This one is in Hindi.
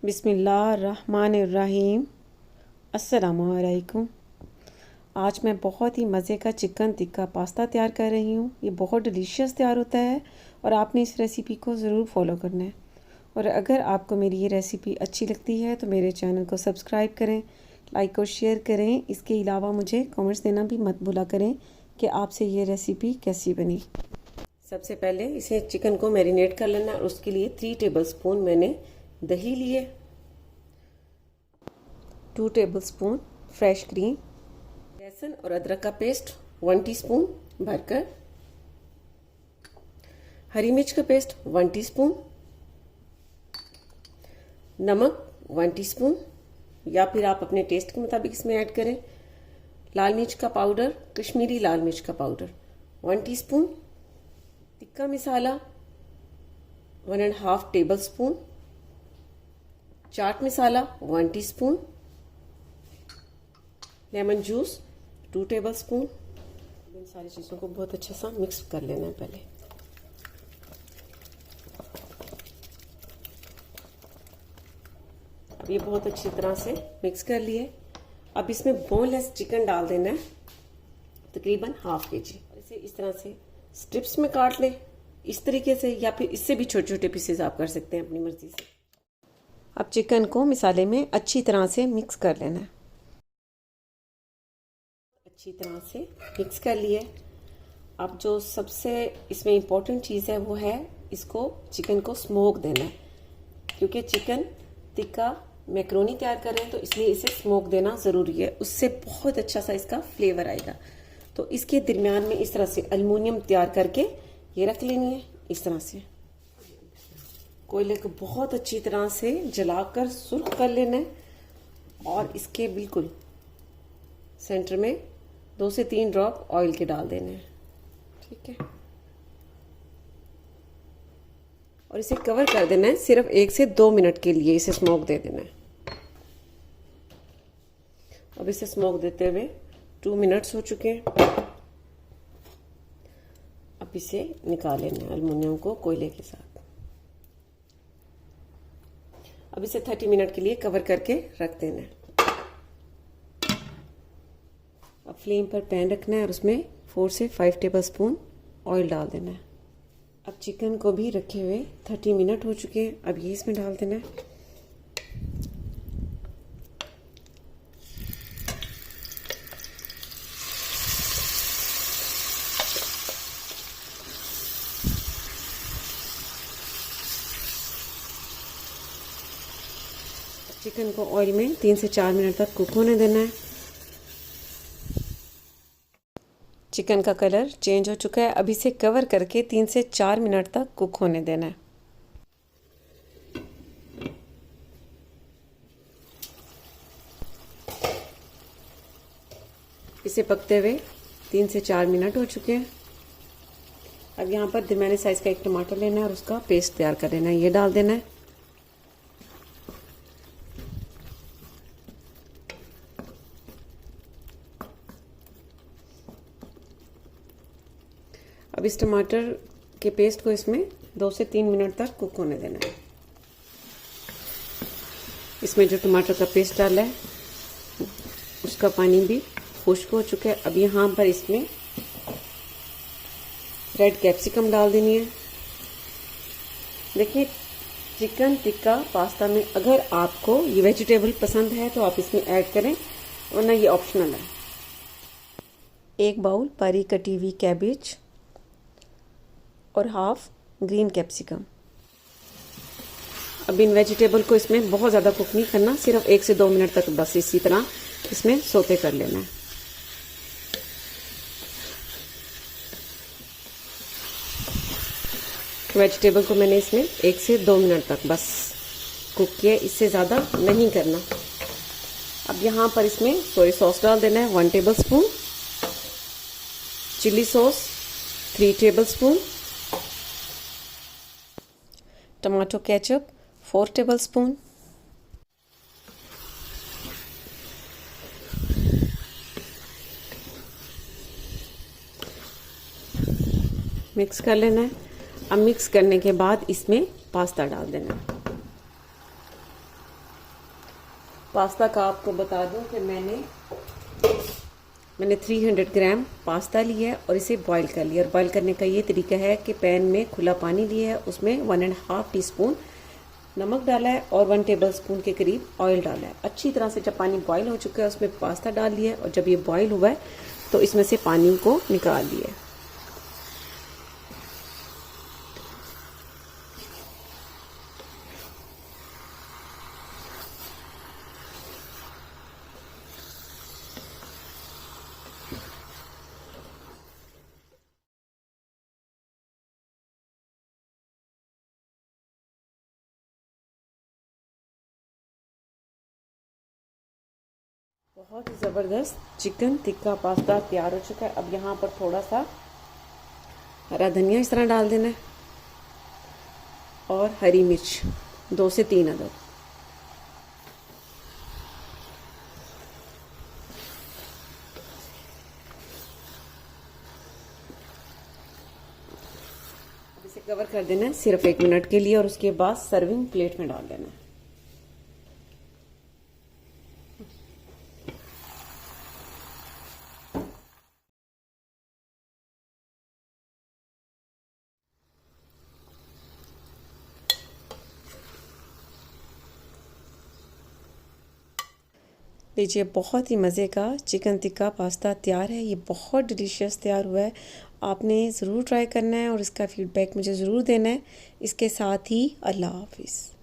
बिस्मिल्लाहिर्रहमानिर्रहीम। अस्सलामुअलैकुम। आज मैं बहुत ही मज़े का चिकन टिक्का पास्ता तैयार कर रही हूँ। ये बहुत डिलीशियस तैयार होता है और आपने इस रेसिपी को ज़रूर फॉलो करना है। और अगर आपको मेरी ये रेसिपी अच्छी लगती है तो मेरे चैनल को सब्सक्राइब करें, लाइक और शेयर करें। इसके अलावा मुझे कमेंट्स देना भी मत भूला करें कि आपसे ये रेसिपी कैसी बनी। सबसे पहले इसे चिकन को मैरिनेट कर लेना और उसके लिए 3 टेबलस्पून मैंने दही लिए, 2 टेबलस्पून फ्रेश क्रीम, लहसुन और अदरक का पेस्ट 1 टीस्पून भरकर, हरी मिर्च का पेस्ट 1 टीस्पून, नमक 1 टीस्पून या फिर आप अपने टेस्ट के मुताबिक इसमें ऐड करें, लाल मिर्च का पाउडर, कश्मीरी लाल मिर्च का powder 1 teaspoon, tikka masala 1.5 tablespoon, chaat masala 1 teaspoon, lemon juice 2 tablespoon. इन सारी चीज़ों को बहुत अच्छे से मिक्स कर लेना है पहले। अब ये बहुत अच्छी तरह से मिक्स कर लिए। अब इसमें बोनलेस चिकन डाल देना है, तकरीबन ½ kg। इसे इस तरह से स्ट्रिप्स में काट लें, इस तरीके से, या फिर इससे भी छोटे छोटे पीसेस आप कर सकते हैं अपनी मर्जी से। अब चिकन को मसाले में अच्छी तरह से मिक्स कर लेना है। अच्छी तरह से मिक्स कर लिए। अब जो सबसे इसमें इम्पोर्टेंट चीज़ है वो है इसको चिकन को स्मोक देना है, क्योंकि चिकन टिक्का मैक्रोनी तैयार कर रहे हैं तो इसलिए इसे स्मोक देना ज़रूरी है। उससे बहुत अच्छा सा इसका फ्लेवर आएगा। तो इसके दरमियान में इस तरह से एल्युमिनियम तैयार करके ये रख लेनी है। इस तरह से कोयले को बहुत अच्छी तरह से जलाकर सुर्ख कर लेना है और इसके बिल्कुल सेंटर में 2 से 3 ड्रॉप ऑयल के डाल देने हैं। ठीक है, और इसे कवर कर देना है। सिर्फ 1 से 2 मिनट के लिए इसे स्मोक दे देना है। अब इसे स्मोक देते हुए 2 मिनट्स हो चुके हैं। अब इसे निकाल लेना है एल्युमिनियम को कोयले के साथ। अब इसे 30 मिनट के लिए कवर करके रख देना है। अब फ्लेम पर पैन रखना है और उसमें 4 से 5 टेबलस्पून ऑयल डाल देना है। अब चिकन को भी रखे हुए 30 मिनट हो चुके हैं। अब ये इसमें डाल देना है। चिकन को ऑयल में 3 से 4 मिनट तक कुक होने देना है। चिकन का कलर चेंज हो चुका है। अब इसे कवर करके 3 से 4 मिनट तक कुक होने देना है। इसे पकते हुए 3 से 4 मिनट हो चुके हैं। अब यहाँ पर दरमियाने साइज का एक टमाटर लेना है और उसका पेस्ट तैयार कर लेना है। ये डाल देना है। अब इस टमाटर के पेस्ट को इसमें 2 से 3 मिनट तक कुक होने देना है। इसमें जो टमाटर का पेस्ट डाला है उसका पानी भी खुश्क हो चुका है। अब यहाँ पर इसमें रेड कैप्सिकम डाल देनी है। देखिए, चिकन टिक्का पास्ता में अगर आपको ये वेजिटेबल पसंद है तो आप इसमें ऐड करें, वरना ये ऑप्शनल है। 1 बाउल बारीक कटी हुई कैबेज और ½ ग्रीन कैप्सिकम। अब इन वेजिटेबल को इसमें बहुत ज़्यादा कुक नहीं करना, सिर्फ 1 से 2 मिनट तक बस इसी तरह इसमें सोते कर लेना है। वेजिटेबल को मैंने इसमें 1 से 2 मिनट तक बस कुक किया, इससे ज़्यादा नहीं करना। अब यहाँ पर इसमें सोया सॉस डाल देना है 1 tablespoon, chilli sauce 3 tablespoon, tomato ketchup 4 tablespoon, mix कर लेना है। अब मिक्स करने के बाद इसमें पास्ता डाल देना है। पास्ता का आपको बता दूं कि मैंने 300 ग्राम पास्ता लिया है और इसे बॉईल कर लिया। और बॉईल करने का ये तरीका है कि पैन में खुला पानी लिया है, उसमें 1.5 टीस्पून नमक डाला है और 1 टेबलस्पून के करीब ऑयल डाला है। अच्छी तरह से जब पानी बॉईल हो चुका है उसमें पास्ता डाल लिया है और जब ये बॉईल हुआ है तो इसमें से पानी को निकाल लिया है। बहुत ही ज़बरदस्त चिकन टिक्का पास्ता तैयार हो चुका है। अब यहाँ पर थोड़ा सा हरा धनिया इस तरह डाल देना है और हरी मिर्च 2 से 3 अदद। इसे कवर कर देना है सिर्फ 1 मिनट के लिए और उसके बाद सर्विंग प्लेट में डाल देना है। लीजिए, बहुत ही मज़े का चिकन टिक्का पास्ता तैयार है। ये बहुत डिलीशियस तैयार हुआ है। आपने ज़रूर ट्राई करना है और इसका फीडबैक मुझे ज़रूर देना है। इसके साथ ही अल्लाह हाफिज़।